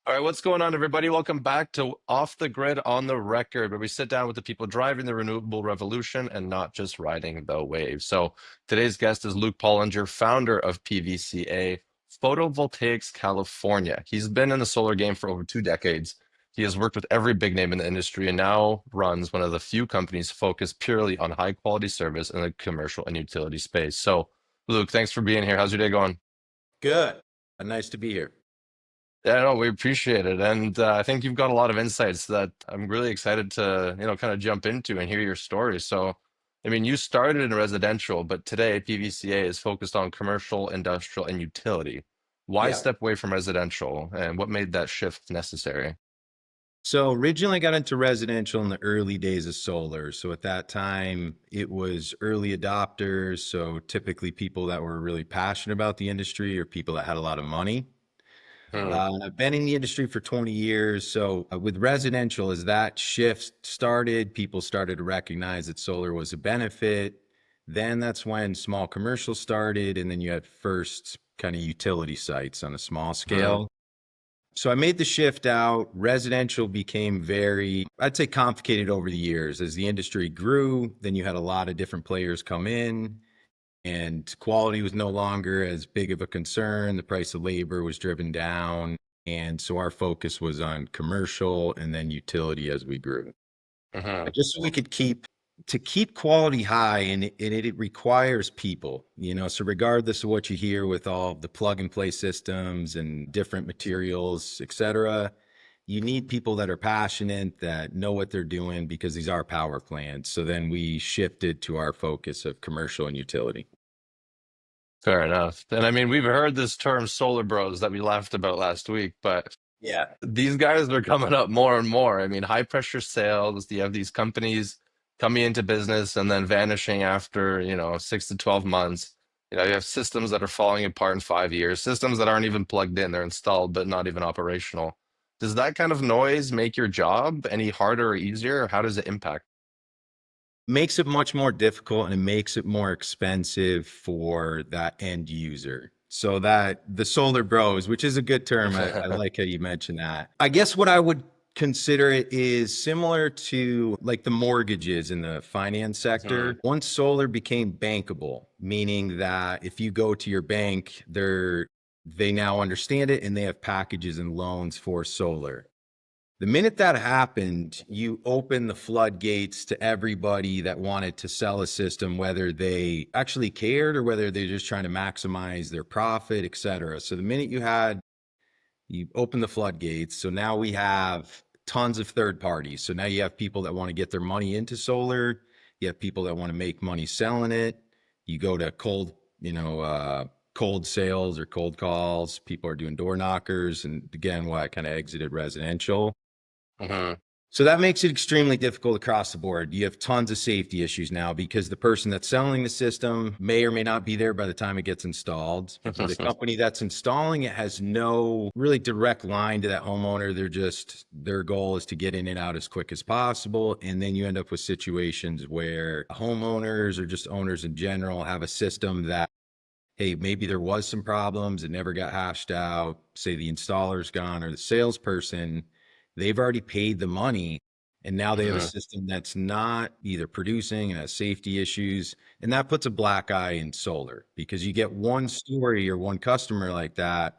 All right, what's going on, everybody? Welcome back to Off the Grid on the Record, where we sit down with the people driving the renewable revolution and not just riding the wave. So today's guest is Luke Pollinger, founder of PVCA, Photovoltaics California. He's been in the solar game for over 2 decades. He has worked with every big name in the industry and now runs one of the few companies focused purely on high quality service in the commercial and utility space. So, Luke, thanks for being here. How's your day going? Good. Nice to be here. Yeah, no, we appreciate it. And I think you've got a lot of insights that I'm really excited to, kind of jump into and hear your story. So, I mean, you started in residential, but today PVCA is focused on commercial, industrial, and utility. Why Yeah. step away from residential and what made that shift necessary? So originally I got into residential in the early days of solar. So at that time, it was early adopters. So typically people that were really passionate about the industry or people that had a lot of money. Hmm. I've been in the industry for 20 years. So with residential, as that shift started, people started to recognize that solar was a benefit. Then that's when small commercial started. And then you had first kind of utility sites on a small Hmm. scale. So I made the shift out. Residential became very, I'd say, complicated over the years. As the industry grew, then you had a lot of different players come in, and quality was no longer as big of a concern. The price of labor was driven down. And so our focus was on commercial and then utility as we grew. Hmm. Just so we could keep quality high, and it requires people, so regardless of what you hear with all the plug and play systems and different materials, etc., you need people that are passionate, that know what they're doing, because these are power plants. So then we shifted to our focus of commercial and utility. Fair enough. And I mean, we've heard this term solar bros that we laughed about last week, but Yeah. these guys are coming up more and more. I mean, high pressure sales, you have these companies coming into business and then vanishing after, 6 to 12 months. You have systems that are falling apart in 5 years, systems that aren't even plugged in, they're installed, but not even operational. Does that kind of noise make your job any harder or easier? Or how does it impact? Makes it much more difficult, and it makes it more expensive for that end user. So that the solar bros, which is a good term, I like how you mentioned that. I guess what I would consider it is similar to like the mortgages in the finance Mhm. sector. Once solar became bankable, meaning that if you go to your bank, they now understand it and they have packages and loans for solar. The minute that happened, you opened the floodgates to everybody that wanted to sell a system, whether they actually cared or whether they're just trying to maximize their profit, et cetera. So the minute you open the floodgates. So now we have tons of third parties. So now you have people that want to get their money into solar. You have people that want to make money selling it. You go to cold sales or cold calls. People are doing door knockers. And again, why I kind of exited residential. Mhm. So that makes it extremely difficult across the board. You have tons of safety issues now because the person that's selling the system may or may not be there by the time it gets installed. The company that's installing it has no really direct line to that homeowner. Their goal is to get in and out as quick as possible. And then you end up with situations where homeowners or just owners in general have a system that, hey, maybe there was some problems, it never got hashed out. Say the installer's gone or the salesperson, they've already paid the money, and now they have a Mhm. system that's not either producing and has safety issues. And that puts a black eye in solar, because you get one story or one customer like that.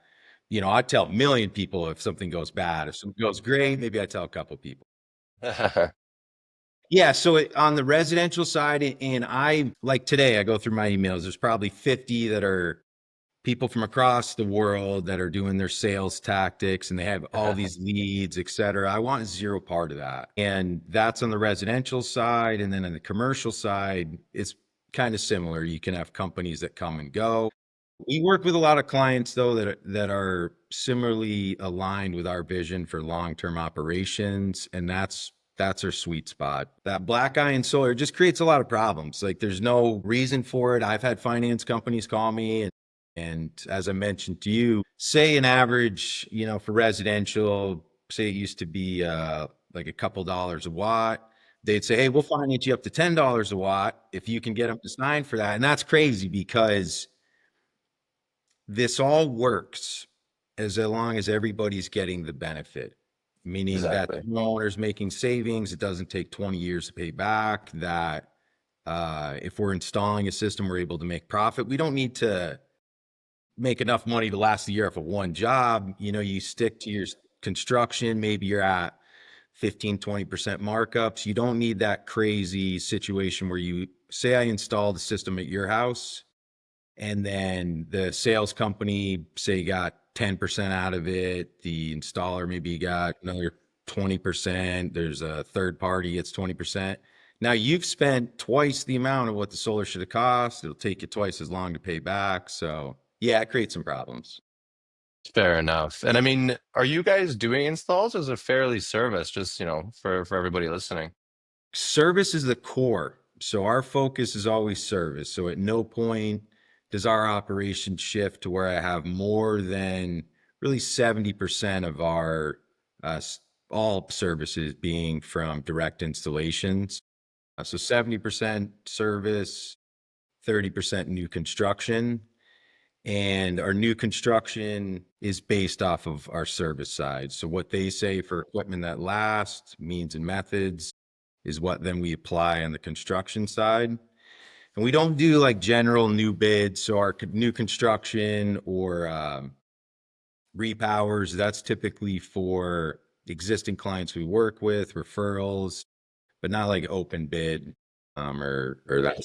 I tell a million people if something goes bad. If something goes great, maybe I tell a couple people. Yeah, so on the residential side, and I like today, I go through my emails. There's probably 50 that are people from across the world that are doing their sales tactics, and they have all these leads, et cetera. I want zero part of that. And that's on the residential side. And then on the commercial side, it's kind of similar. You can have companies that come and go. We work with a lot of clients though that are similarly aligned with our vision for long-term operations, and that's our sweet spot. That black eye in solar just creates a lot of problems. Like there's no reason for it. I've had finance companies call me, and as I mentioned to you, say an average, for residential, say it used to be like a couple dollars a watt. They'd say, hey, we'll finance you up to $10 a watt if you can get them to sign for that. And that's crazy, because this all works as long as everybody's getting the benefit, meaning that Exactly. the owner's making savings, it doesn't take 20 years to pay back, that if we're installing a system, we're able to make profit. We don't need to make enough money to last a year for one job. You know, you stick to your construction, maybe you're at 15-20% markups. You don't need that crazy situation where you say I installed a system at your house and then the sales company say got 10% out of it. The installer maybe got another 20%. There's a third party gets 20%. Now you've spent twice the amount of what the solar should have cost. It'll take you twice as long to pay back. So yeah, it creates some problems. Fair enough. And I mean, are you guys doing installs or is it fairly service, just, for everybody listening? Service is the core. So our focus is always service. So at no point does our operation shift to where I have more than really 70% of our uh, all services being from direct installations. So 70% service, 30% new construction. And our new construction is based off of our service side. So what they say for equipment that lasts, means and methods is what then we apply on the construction side. And we don't do like general new bids. So our new construction or repowers, that's typically for existing clients we work with, referrals, but not like open bid or that.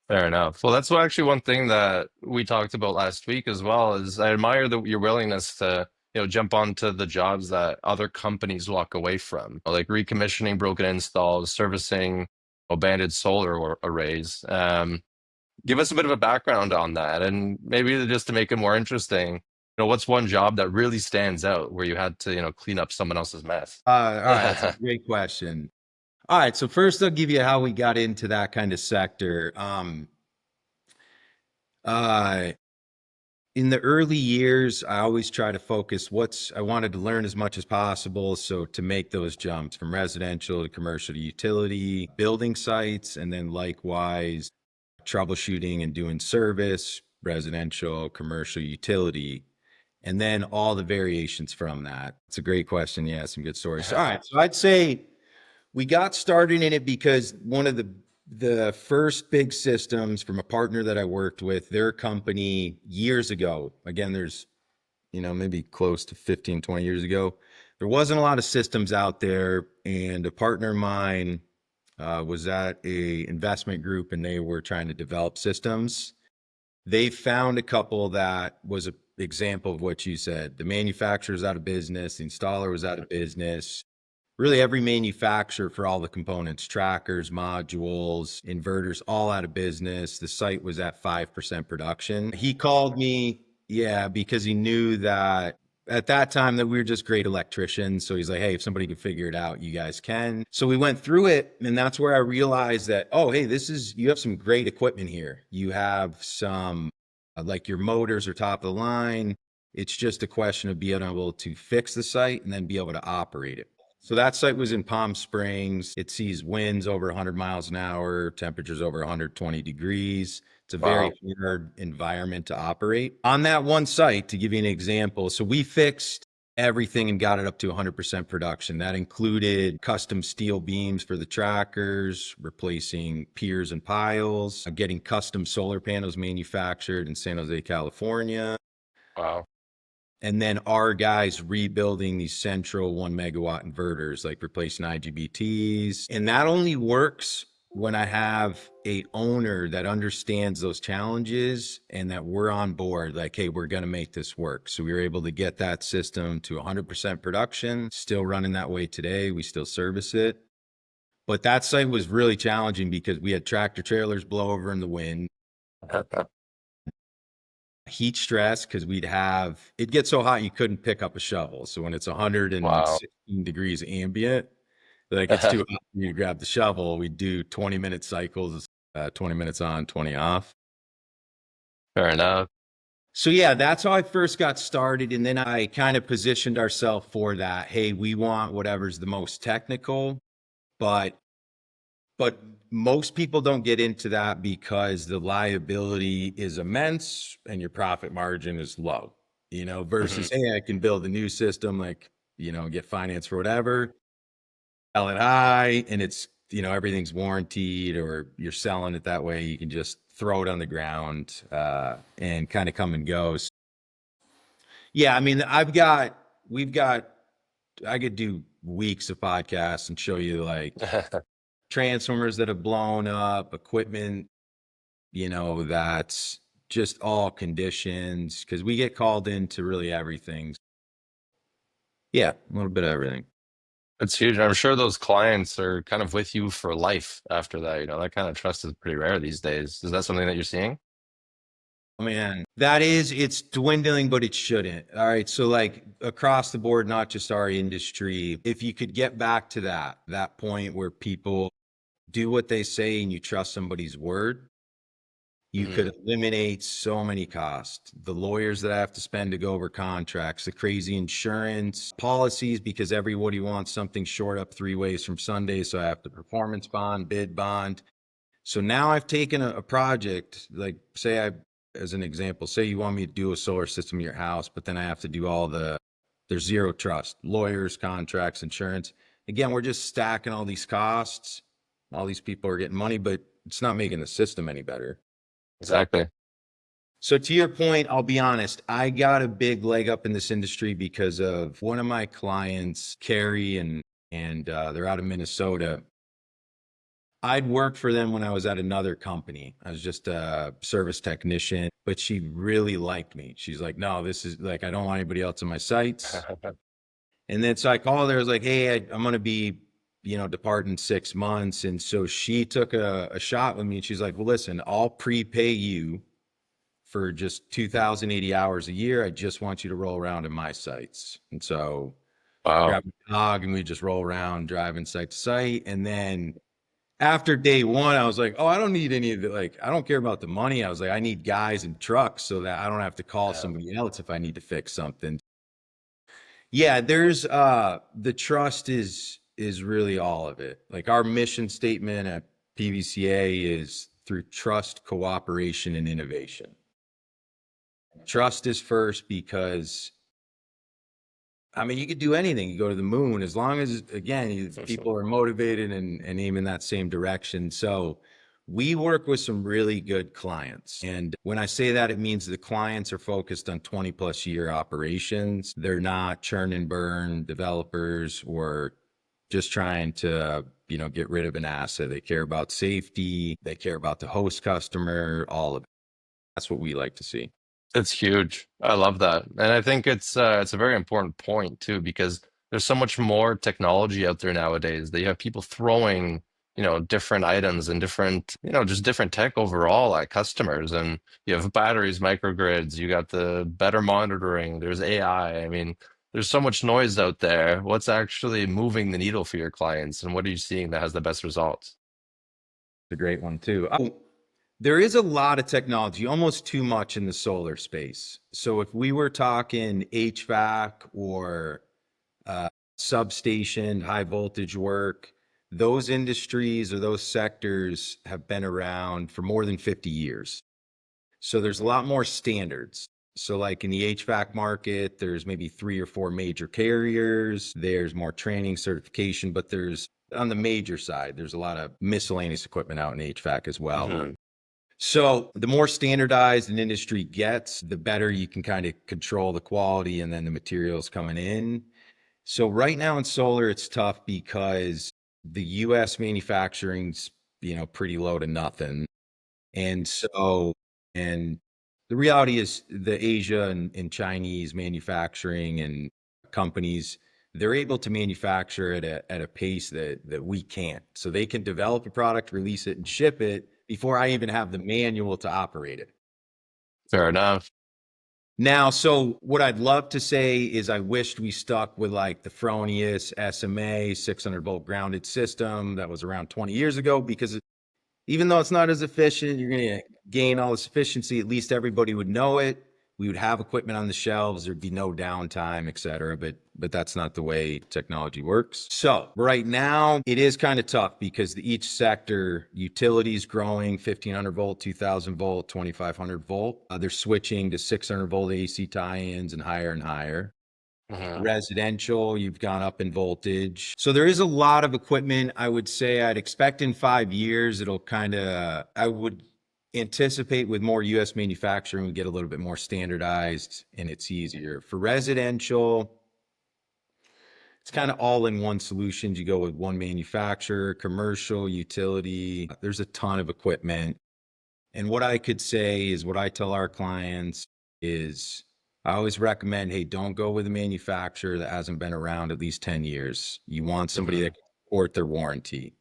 Fair enough. Well, that's actually one thing that we talked about last week as well, is I admire your willingness to, jump onto the jobs that other companies walk away from, like recommissioning broken installs, servicing abandoned solar arrays. Give us a bit of a background on that, and maybe just to make it more interesting, what's one job that really stands out where you had to, clean up someone else's mess? All right, that's a great question. All right, so first I'll give you how we got into that kind of sector. Uh, in the early years, I always try to focus I wanted to learn as much as possible. So to make those jumps from residential to commercial to utility, building sites, and then likewise troubleshooting and doing service, residential, commercial, utility, and then all the variations from that. It's a great question. Yeah, some good stories. All right, so I'd say we got started in it because one of the first big systems from a partner that I worked with, their company years ago, again, there's, maybe close to 15, 20 years ago, there wasn't a lot of systems out there. And a partner of mine was at a investment group and they were trying to develop systems. They found a couple that was an example of what you said. The manufacturer was out of business, the installer was out of business, really every manufacturer for all the components, trackers, modules, inverters, all out of business. The site was at 5% production. He called me, yeah, because he knew that at that time that we were just great electricians. So he's like, hey, if somebody can figure it out, you guys can. So we went through it, and that's where I realized that, oh, hey, you have some great equipment here. You have some, like your motors are top of the line. It's just a question of being able to fix the site and then be able to operate it. So that site was in Palm Springs. It sees winds over 100 miles an hour, temperatures over 120 degrees. It's a very Wow. hard environment to operate. On that one site, to give you an example, so we fixed everything and got it up to 100% production. That included custom steel beams for the trackers, replacing piers and piles, getting custom solar panels manufactured in San Jose, California, Wow. and then our guys rebuilding these central 1 megawatt inverters, like replacing IGBTs. And that only works when I have a owner that understands those challenges and that we're on board, like, hey, we're going to make this work. So we were able to get that system to 100% production, still running that way today. We still service it. But that site was really challenging because we had tractor trailers blow over in the wind, heat stress, because it'd get so hot you couldn't pick up a shovel. So when it's Wow. 116 degrees ambient, like it's too hot for you to grab the shovel. We do 20-minute cycles, 20 minutes on, 20 off. Fair enough. So yeah, that's how I first got started. And then I kind of positioned ourselves for that. Hey, we want whatever's the most technical, but but most people don't get into that because the liability is immense and your profit margin is low. versus, hey, I can build a new system, like, get finance for whatever, sell it high, and it's, everything's warranted, or you're selling it that way. You can just throw it on the ground and kind of come and go. So, yeah, I mean, I could do weeks of podcasts and show you like transformers that have blown up, equipment, that's just all conditions, because we get called into really everything. Yeah, a little bit of everything. It's huge. I'm sure those clients are kind of with you for life after that. That kind of trust is pretty rare these days. Is that something that you're seeing? Oh, man, it's dwindling, but it shouldn't. All right. So like across the board, not just our industry, if you could get back to that point where people do what they say and you trust somebody's word, you could eliminate so many costs. The lawyers that I have to spend to go over contracts, the crazy insurance policies, because everybody wants something short up 3 ways from Sunday. So I have to performance bond, bid bond. So now I've taken a project, like as an example, say you want me to do a solar system in your house, but then I have to do there's zero trust, lawyers, contracts, insurance. Again, we're just stacking all these costs. All these people are getting money, but it's not making the system any better. Exactly. So to your point, I'll be honest, I got a big leg up in this industry because of one of my clients, Carrie, and they're out of Minnesota. I'd worked for them when I was at another company. I was just a service technician, but she really liked me. She's like, no, this is like, I don't want anybody else on my sites. And then so I called her, I was like, hey, I'm going to be, departing in 6 months. And so she took a shot with me, and she's like, well, listen, I'll prepay you for just 2,080 hours a year. I just want you to roll around in my sites. And so Wow. grab a dog and we just roll around driving site to site. And then after day one, I was like, oh, I don't need any of the, like, I don't care about the money. I was like, I need guys and trucks so that I don't have to call Yeah. somebody else if I need to fix something. Yeah, there's the trust is really all of it. Like our mission statement at PVCA is through trust, cooperation, and innovation. Trust is first because I mean, you could do anything. You go to the moon as long as, again, people are motivated and aim in that same direction. So we work with some really good clients. And when I say that, it means the clients are focused on 20+ year operations. They're not churn and burn developers or just trying to, get rid of an asset. They care about safety. They care about the host customer, all of it. That's what we like to see. It's huge. I love that. And I think it's a very important point too, because there's so much more technology out there nowadays that you have people throwing, different items and different, just different tech overall at customers. And you have batteries, microgrids, you got the better monitoring, there's AI. I mean, there's so much noise out there. What's actually moving the needle for your clients, and what are you seeing that has the best results? A great one too. There is a lot of technology, almost too much in the solar space. So if we were talking HVAC or substation, high voltage work, those industries or those sectors have been around for more than 50 years. So there's a lot more standards. So like in the HVAC market, there's maybe 3 or 4 major carriers. There's more training certification, but there's on the major side, there's a lot of miscellaneous equipment out in HVAC as well. Mhm. So the more standardized an industry gets, the better you can kind of control the quality and then the materials coming in. So right now in solar, it's tough because the US manufacturing's, pretty low to nothing. And so, and the reality is the Asia and Chinese manufacturing and companies, they're able to manufacture at a pace that we can't. So they can develop a product, release it, and ship it before I even have the manual to operate it. Fair enough. Now, so what I'd love to say is I wished we stuck with like the Fronius SMA 600-volt grounded system that was around 20 years ago, because even though it's not as efficient, you're going to gain all this efficiency. At least everybody would know it. We would have equipment on the shelves, there'd be no downtime, et cetera, but that's not the way technology works. So right now it is kind of tough because each sector, utilities growing 1500 volt, 2000 volt, 2500 volt. They're switching to 600 volt AC tie-ins and higher and higher. Hmm. Residential, you've gone up in voltage. So there is a lot of equipment. I would say I'd expect in 5 years, it'll kind of, I would anticipate with more US manufacturing, we get a little bit more standardized and it's easier. For residential, it's kind of all in one solutions. You go with one manufacturer, commercial, utility. There's a ton of equipment. And what I could say is what I tell our clients is I always recommend, hey, don't go with a manufacturer that hasn't been around at least 10 years. You want somebody Hmm. that can support their warranty.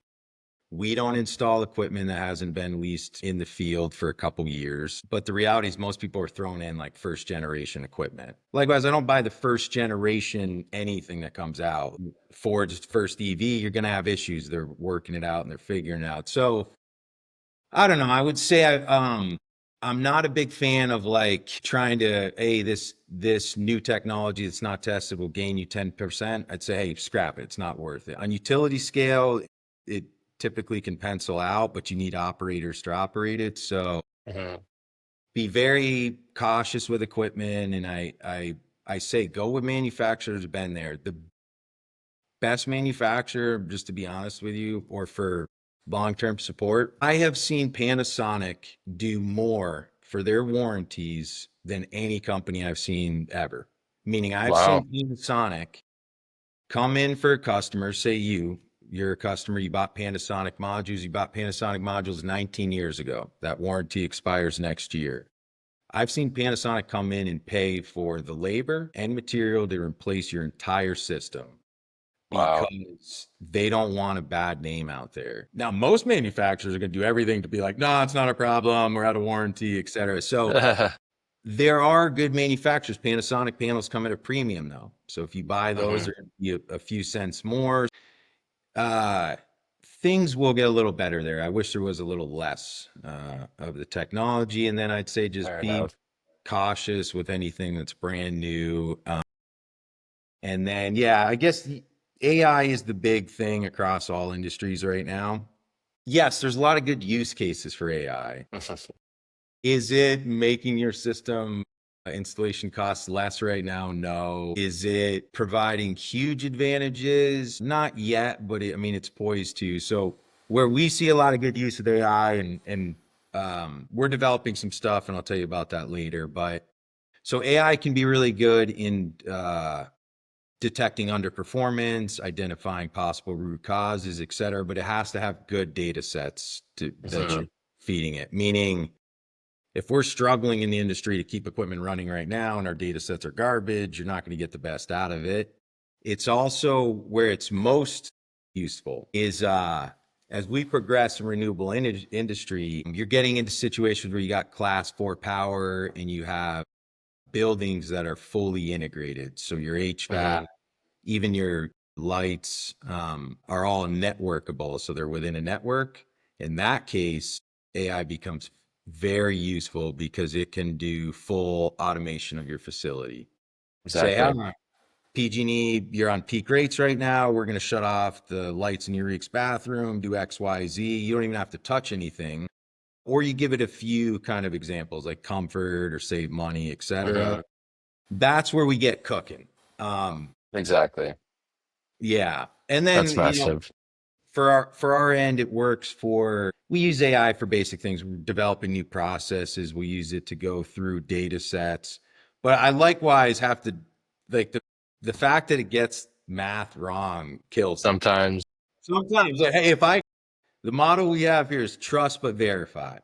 We don't install equipment that hasn't been leased in the field for a couple years. But the reality is most people are throwing in like first generation equipment. Likewise, I don't buy the first generation anything that comes out. Ford's first EV, you're going to have issues. They're working it out and they're figuring it out. So I don't know. I would say I'm not a big fan of like trying to, hey, this new technology that's not tested will gain you 10%. I'd say, hey, scrap it. It's not worth it. On utility scale, it typically can pencil out, but you need operators to operate it. So Hmm. be very cautious with equipment. And I say go with manufacturers who've been there. The best manufacturer, just to be honest with you, or for long-term support. I have seen Panasonic do more for their warranties than any company I've seen ever. Meaning I've Wow. seen Panasonic come in for a customer, say you're a customer, you bought Panasonic modules 19 years ago. That warranty expires next year. I've seen Panasonic come in and pay for the labor and material to replace your entire system Wow. because they don't want a bad name out there. Now, most manufacturers are going to do everything to be like, no, it's not a problem. We're out of warranty, et cetera. So there are good manufacturers. Panasonic panels come at a premium though. So if you buy those, Hmm. they're going to be a few cents more. Uh, Things will get a little better there. I wish there was a little less of the technology. And then I'd say just Fair be enough. cautious with anything that's brand new. And then, yeah, I guess the AI is the big thing across all industries right now. Yes, there's a lot of good use cases for AI. Is it making your system installation costs less right now? No. Is it providing huge advantages? Not yet, but I mean, it's poised to. So where we see a lot of good use of AI and we're developing some stuff and I'll tell you about that later. But so AI can be really good in detecting underperformance, identifying possible root causes, et cetera, but it has to have good data sets that Hmm. you're feeding it. Meaning, if we're struggling in the industry to keep equipment running right now and our data sets are garbage, you're not going to get the best out of it. It's also where it's most useful is as we progress in renewable industry, you're getting into situations where you got class 4 power and you have buildings that are fully integrated. So your HVAC, Hmm. even your lights are all networkable. So they're within a network. In that case, AI becomes very useful because it can do full automation of your facility. Say, Exactly. PG&E, you're on peak rates right now. We're going to shut off the lights in your Reek's bathroom, do X, Y, Z. You don't even have to touch anything. Or you give it a few kind of examples like comfort or save money, et cetera. Hmm. That's where we get cooking. Um, Exactly. yeah. And then, That's massive. for our end, it works for we use AI for basic things. We're developing new processes. We use it to go through data sets. But I likewise have to like the fact that it gets math wrong kills me. Sometimes. Sometimes like, hey, if I the model we have here is trust but verify.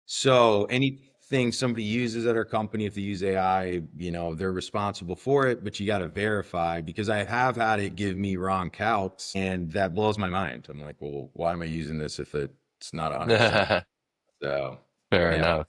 So anything somebody uses at our company, if they use AI, they're responsible for it, but you got to verify because I have had it give me wrong calcs and that blows my mind. I'm like, well, why am I using this if it's not 100%? Fair So, yeah. enough.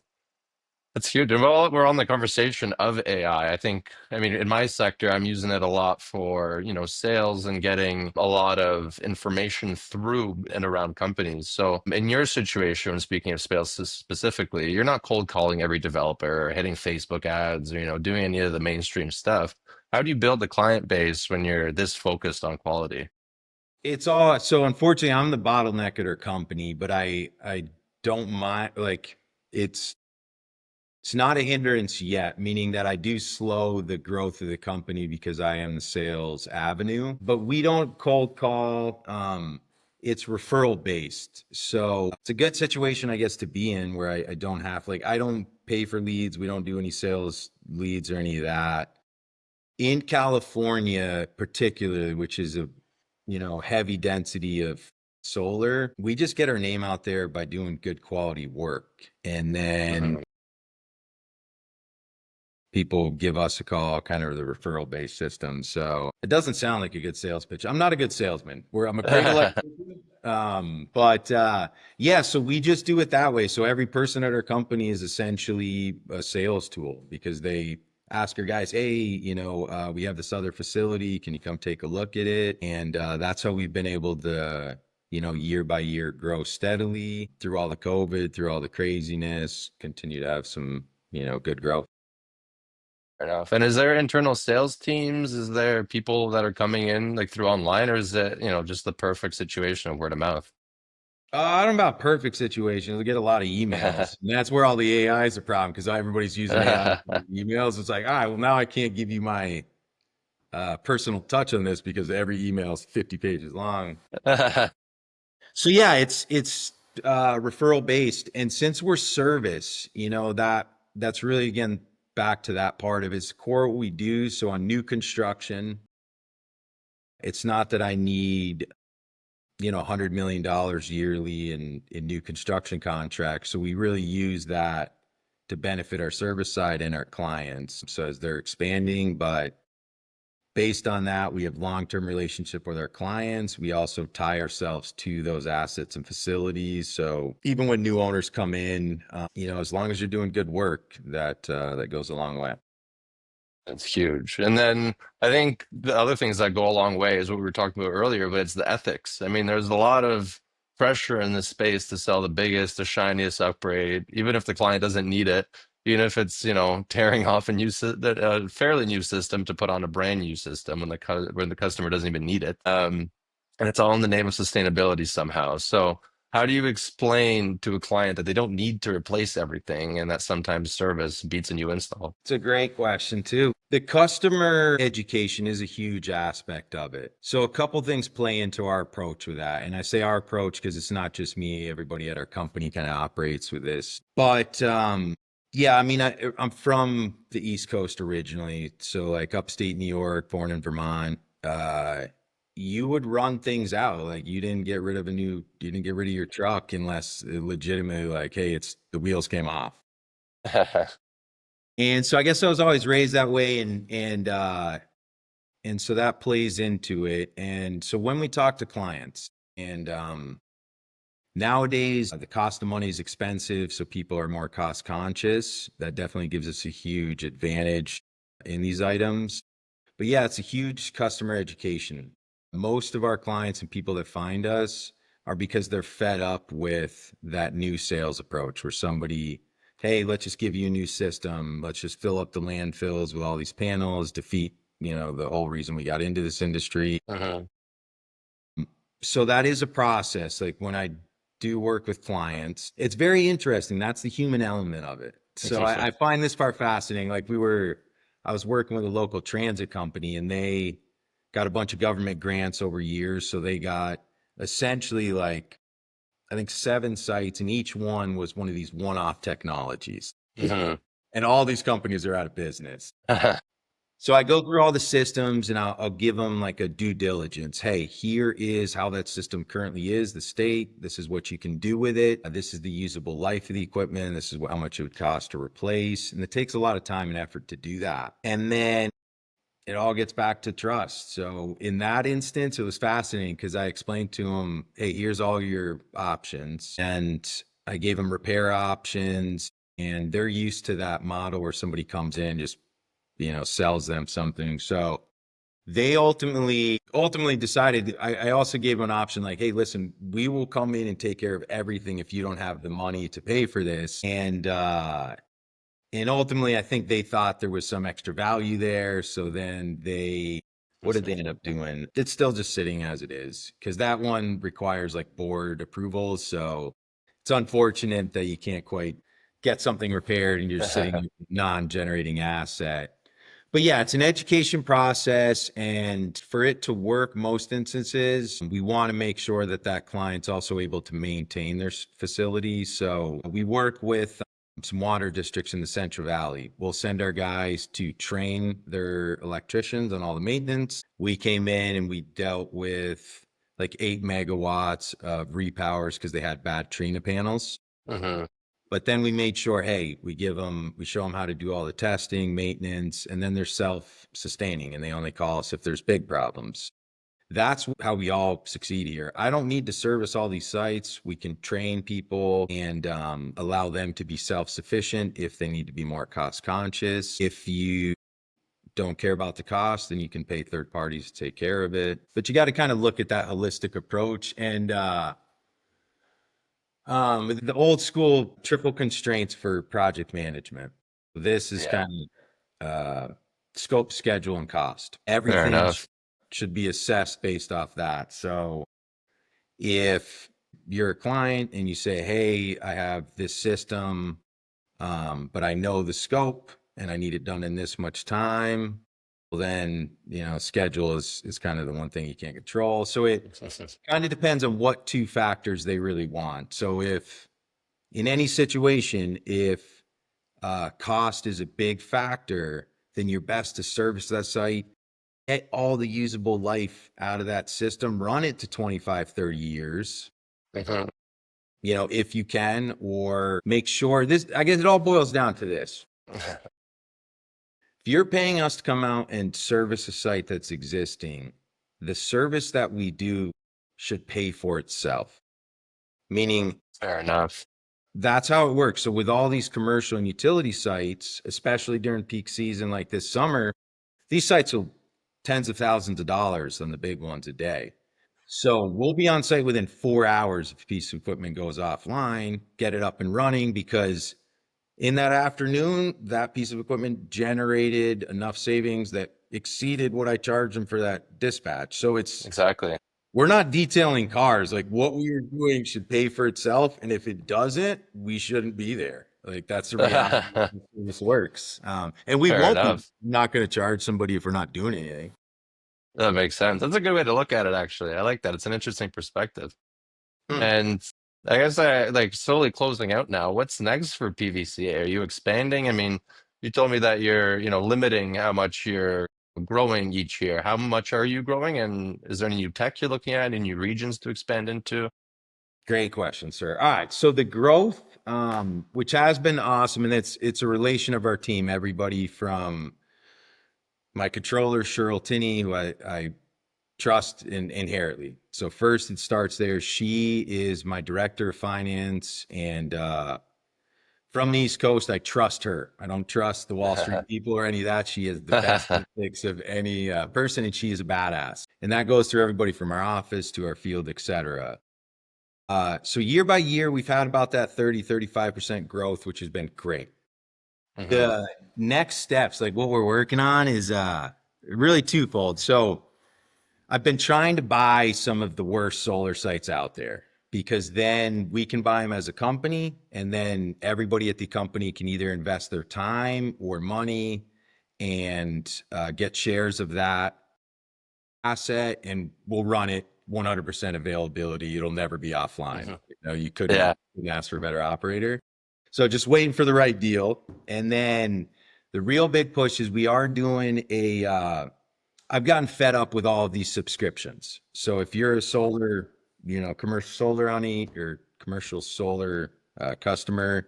That's huge. And while we're on the conversation of AI, I think, I mean, in my sector, I'm using it a lot for, sales and getting a lot of information through and around companies. So in your situation, speaking of sales specifically, you're not cold calling every developer or hitting Facebook ads or, doing any of the mainstream stuff. How do you build a client base when you're this focused on quality? It's all so unfortunately I'm the bottleneck at our company, but I don't mind like it's it's not a hindrance yet, meaning that I do slow the growth of the company because I am the sales avenue, but we don't cold call. It's referral based. So it's a good situation, I guess, to be in where I don't have, like, I don't pay for leads. We don't do any sales leads or any of that. In California, particularly, which is a, heavy density of solar, we just get our name out there by doing good quality work. And then Mhm. people give us a call, kind of the referral based system. So it doesn't sound like a good sales pitch. I'm not a good salesman. I'm a great electrician. But yeah, so we just do it that way. So every person at our company is essentially a sales tool because they ask our guys, hey, we have this other facility. Can you come take a look at it? And that's how we've been able to, year by year grow steadily through all the COVID, through all the craziness, continue to have some, good growth. Fair enough. And is there internal sales teams? Is there people that are coming in like through online, or is it, just the perfect situation of word of mouth? I don't know about perfect situations. I get a lot of emails. And that's where all the AI is a problem because everybody's using AI for emails. It's like, all right, well, now I can't give you my personal touch on this because every email is 50 pages long. So yeah, it's referral based. And since we're service, that's really again back to that part of it's core what we do. So on new construction, it's not that I need $100 million yearly in new construction contracts. So we really use that to benefit our service side and our clients. So as they're expanding, but based on that, we have long-term relationship with our clients. We also tie ourselves to those assets and facilities. So even when new owners come in, as long as you're doing good work, that goes a long way. That's huge. And then I think the other things that go a long way is what we were talking about earlier, but it's the ethics. I mean, there's a lot of pressure in this space to sell the biggest, the shiniest upgrade, even if the client doesn't need it, even if it's, tearing off a fairly new system to put on a brand new system when the customer doesn't even need it. And it's all in the name of sustainability somehow. So how do you explain to a client that they don't need to replace everything and that sometimes service beats a new install? It's a great question too. The customer education is a huge aspect of it. So a couple things play into our approach with that. And I say our approach because it's not just me, everybody at our company kind of operates with this. But yeah, I mean, I'm from the East Coast originally. So like upstate New York, born in Vermont. You would run things out. Like you didn't get rid of your truck unless it legitimately like, hey, it's the wheels came off. And so I guess I was always raised that way and so that plays into it. And so when we talk to clients and nowadays the cost of money is expensive, so people are more cost conscious. That definitely gives us a huge advantage in these items. But yeah, it's a huge customer education. Most of our clients and people that find us are because they're fed up with that new sales approach where somebody, hey, let's just give you a new system. Let's just fill up the landfills with all these panels, defeat, the whole reason we got into this industry. Mhm. So that is a process. Like when I do work with clients, it's very interesting. That's the human element of it. So I find this part fascinating. I was working with a local transit company and they got a bunch of government grants over years. So they got essentially like, I think 7 sites and each one was one of these one-off technologies. Mhm. And all these companies are out of business. So I go through all the systems and I'll give them like a due diligence. Hey, here is how that system currently is, the state. This is what you can do with it. This is the usable life of the equipment. This is how much it would cost to replace. And it takes a lot of time and effort to do that. And then it all gets back to trust. So in that instance, it was fascinating because I explained to them, hey, here's all your options. And I gave them repair options. and they're used to that model where somebody comes in, just, sells them something. So they ultimately decided, I also gave them an option like, hey, listen, we will come in and take care of everything if you don't have the money to pay for this. And ultimately, I think they thought there was some extra value there. So then what did they end up doing? It's still just sitting as it is, because that one requires like board approvals. So it's unfortunate that you can't quite get something repaired and you're sitting with a non-generating asset. But yeah, it's an education process. And for it to work, most instances, we want to make sure that that client's also able to maintain their facility. So we work with some water districts in the Central Valley. We'll send our guys to train their electricians on all the maintenance. We came in and we dealt with like 8 megawatts of repowers because they had bad Trina panels. Hmm. But then we made sure, hey, we show them how to do all the testing, maintenance, and then they're self-sustaining and they only call us if there's big problems. That's how we all succeed here. I don't need to service all these sites. We can train people and allow them to be self-sufficient if they need to be more cost conscious. If you don't care about the cost, then you can pay third parties to take care of it. But you got to kind of look at that holistic approach. And the old school triple constraints for project management. This is Yeah, kind of scope, schedule, and cost. fair Everything enough. should be assessed based off that. So if you're a client and you say, hey, I have this system, but I know the scope and I need it done in this much time, well, then, schedule is kind of the one thing you can't control. So it kind of depends on what two factors they really want. So if in any situation, if cost is a big factor, then you're best to service that site, get all the usable life out of that system, run it to 25, 30 years, Mhm. if you can, or make sure this, I guess it all boils down to this. If you're paying us to come out and service a site that's existing, the service that we do should pay for itself. Meaning, Fair enough. that's how it works. So with all these commercial and utility sites, especially during peak season like this summer, these sites will tens of thousands of dollars on the big ones a day. So we'll be on site within 4 hours if a piece of equipment goes offline, get it up and running, because in that afternoon, that piece of equipment generated enough savings that exceeded what I charged them for that dispatch. So Exactly. we're not detailing cars. Like, what we are doing should pay for itself. And if it doesn't, we shouldn't be there. Like, that's the reality of how this works. And we Fair won't be enough. not going to charge somebody if we're not doing anything. That makes sense. That's a good way to look at it, actually. I like that. It's an interesting perspective. Hmm. And I guess I like slowly closing out now. What's next for PVCA? Are you expanding? I mean, you told me that you're, limiting how much you're growing each year. How much are you growing? And is there any new tech you're looking at, any new regions to expand into? Great question, sir. All right. So the growth, which has been awesome, and it's a relation of our team, everybody from my controller, Cheryl Tinney, who I trust inherently. So first it starts there. She is my director of finance, and from the East Coast, I trust her. I don't trust the Wall Street people or any of that. She has the best ethics of any person, and she is a badass. And that goes through everybody from our office to our field, et cetera. So year by year, we've had about that 35% growth, which has been great. Hmm. The next steps, like what we're working on, is really twofold. So I've been trying to buy some of the worst solar sites out there, because then we can buy them as a company, and then everybody at the company can either invest their time or money and get shares of that asset, and we'll run it 100% availability. It'll never be offline. Hmm. You Yeah. couldn't ask for a better operator. So just waiting for the right deal. And then the real big push is we are doing I've gotten fed up with all of these subscriptions. So if you're a solar, commercial solar or commercial solar customer,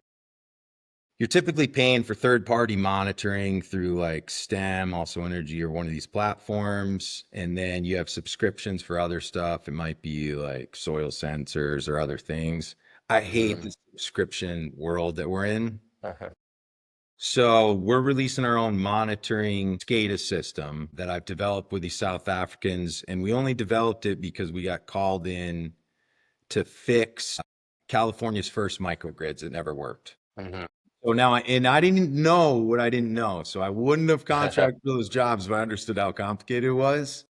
you're typically paying for third party monitoring through like STEM, also Energy, or one of these platforms. And then you have subscriptions for other stuff. It might be like soil sensors or other things. I hate Hmm. the subscription world that we're in. So we're releasing our own monitoring SCADA system that I've developed with these South Africans, and we only developed it because we got called in to fix California's first microgrids. It never worked. Mhm. So now, and I didn't know what I didn't know. So I wouldn't have contracted those jobs if I understood how complicated it was.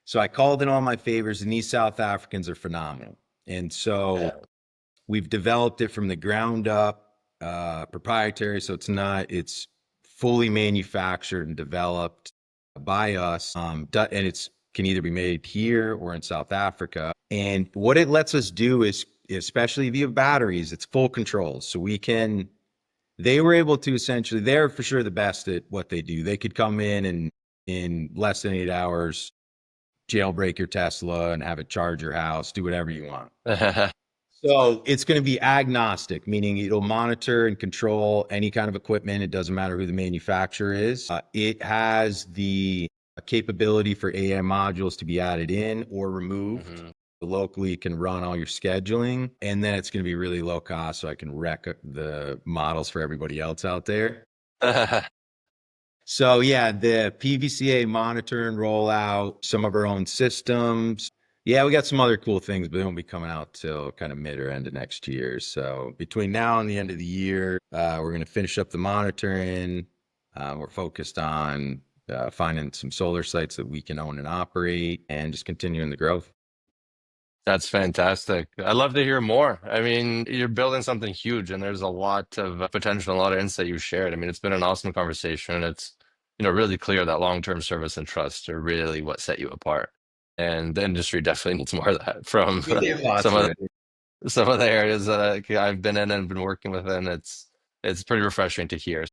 So I called in all my favors, and these South Africans are phenomenal. And so Yeah. we've developed it from the ground up, proprietary. So it's fully manufactured and developed by us. And it's can either be made here or in South Africa. And what it lets us do is, especially via batteries, it's full control. So they were able to essentially, they're for sure the best at what they do. They could come in and in less than 8 hours, jailbreak your Tesla and have it charge your house, do whatever you want. So it's going to be agnostic, meaning it'll monitor and control any kind of equipment. It doesn't matter who the manufacturer is. It has the capability for AI modules to be added in or removed. Mhm. Locally, it can run all your scheduling, and then it's going to be really low cost, so I can wreck the models for everybody else out there. So yeah, the PVCA monitor and roll out some of our own systems. Yeah, we got some other cool things, but they won't be coming out till kind of mid or end of next year. So between now and the end of the year, we're going to finish up the monitoring. We're focused on finding some solar sites that we can own and operate and just continuing the growth. That's fantastic. I'd love to hear more. I mean, you're building something huge and there's a lot of potential, a lot of insight you shared. I mean, it's been an awesome conversation. It's, really clear that long-term service and trust are really what set you apart. And the industry definitely needs more of that from We get lots some of of it. some of the areas that I've been in and been working within. It's pretty refreshing to hear.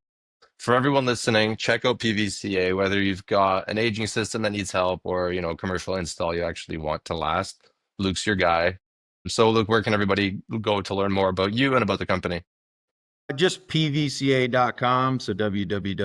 For everyone listening, check out PVCA, whether you've got an aging system that needs help or, commercial install you actually want to last. Luke's your guy. So, Luke, where can everybody go to learn more about you and about the company? Just pvca.com. So www.pvca.com.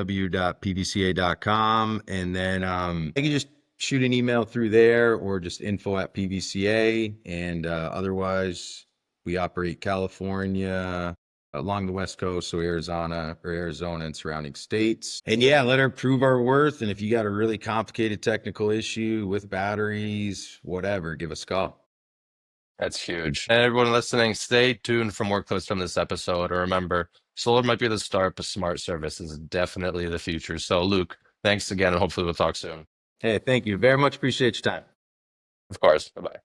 And then I can just shoot an email through there or just info@pvca. And otherwise, we operate California along the West Coast, so Arizona and surrounding states. And yeah, let her prove our worth. And if you got a really complicated technical issue with batteries, whatever, give us a call. That's huge. And everyone listening, stay tuned for more clips from this episode. Or remember, solar might be the start, but smart service is definitely the future. So, Luke, thanks again, and hopefully we'll talk soon. Hey, thank you very much. Appreciate your time. Of course. Bye bye.